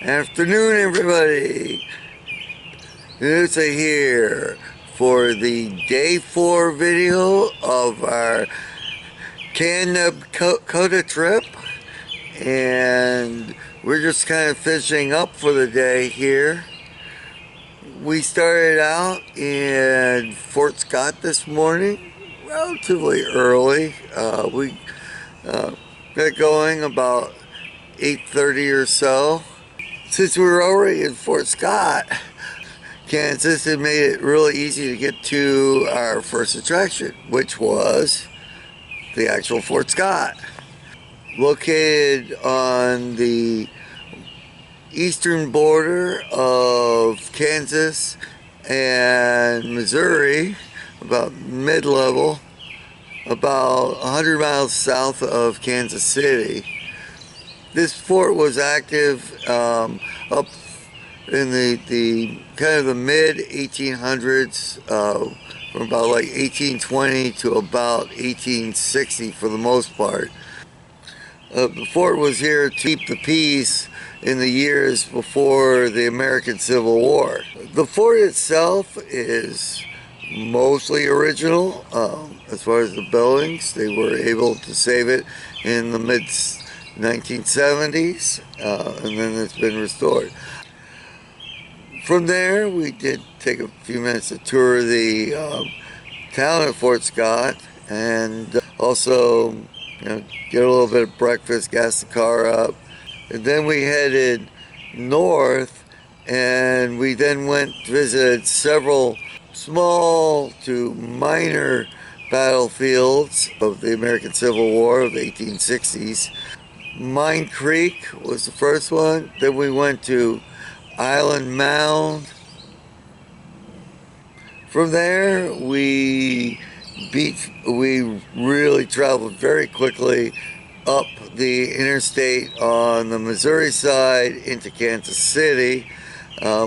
Afternoon, everybody. Nusa here for the day 4 video of our Kanebkota trip, and we're just kind of finishing up for the day here. We started out in Fort Scott this morning, relatively early. We got going about 8:30 or so. Since we were already in Fort Scott, Kansas, it made it really easy to get to our first attraction, which was the actual Fort Scott. Located on the eastern border of Kansas and Missouri, about mid-level, about 100 miles south of Kansas City. This fort was active up in the kind of the mid 1800s, from about like 1820 to about 1860 for the most part. The fort was here to keep the peace in the years before the American Civil War. The fort itself is mostly original as far as the buildings. They were able to save it in the mid 1970s, and then it's been restored. From there, we did take a few minutes to tour the town of Fort Scott, and also get a little bit of breakfast, gas the car up. And then we headed north, and we then went to visit several small to minor battlefields of the American Civil War of the 1860s. Mine Creek was the first one. Then we went to Island Mound. From there, we really traveled very quickly up the interstate on the Missouri side into Kansas City.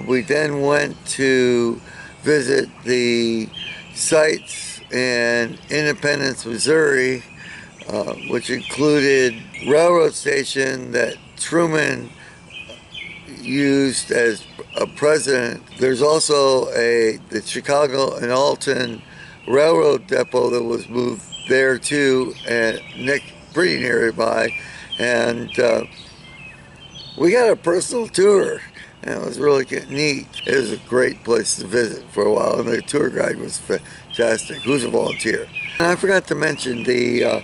We then went to visit the sites in Independence, Missouri, which included railroad station that Truman used as a president. There's also the Chicago and Alton railroad depot that was moved there too, and pretty nearby. And we got a personal tour, and it was really neat. It was a great place to visit for a while, and the tour guide was fantastic. Who's a volunteer? And I forgot to mention the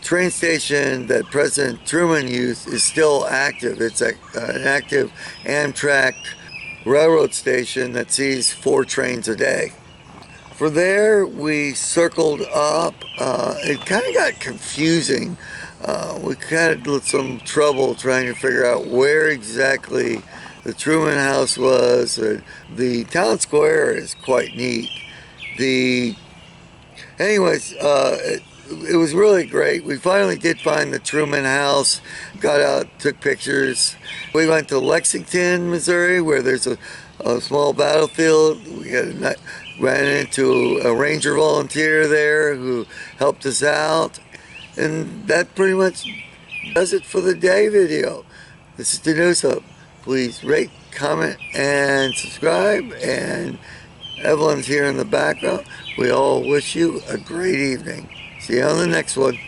train station that President Truman used is still active. It's an active Amtrak railroad station that sees 4 trains a day. From there, we circled up. It kind of got confusing. We kind of had some trouble trying to figure out where exactly the Truman House was. The town square is quite neat. Anyways, it was really great. We finally did find the Truman House, got out, took pictures. We went to Lexington, Missouri, where there's a small battlefield. We ran into a ranger volunteer there who helped us out. And that pretty much does it for the day video. This is Nusa. Please rate, comment, and subscribe. And Evelyn's here in the background. We all wish you a great evening. See you on the next one.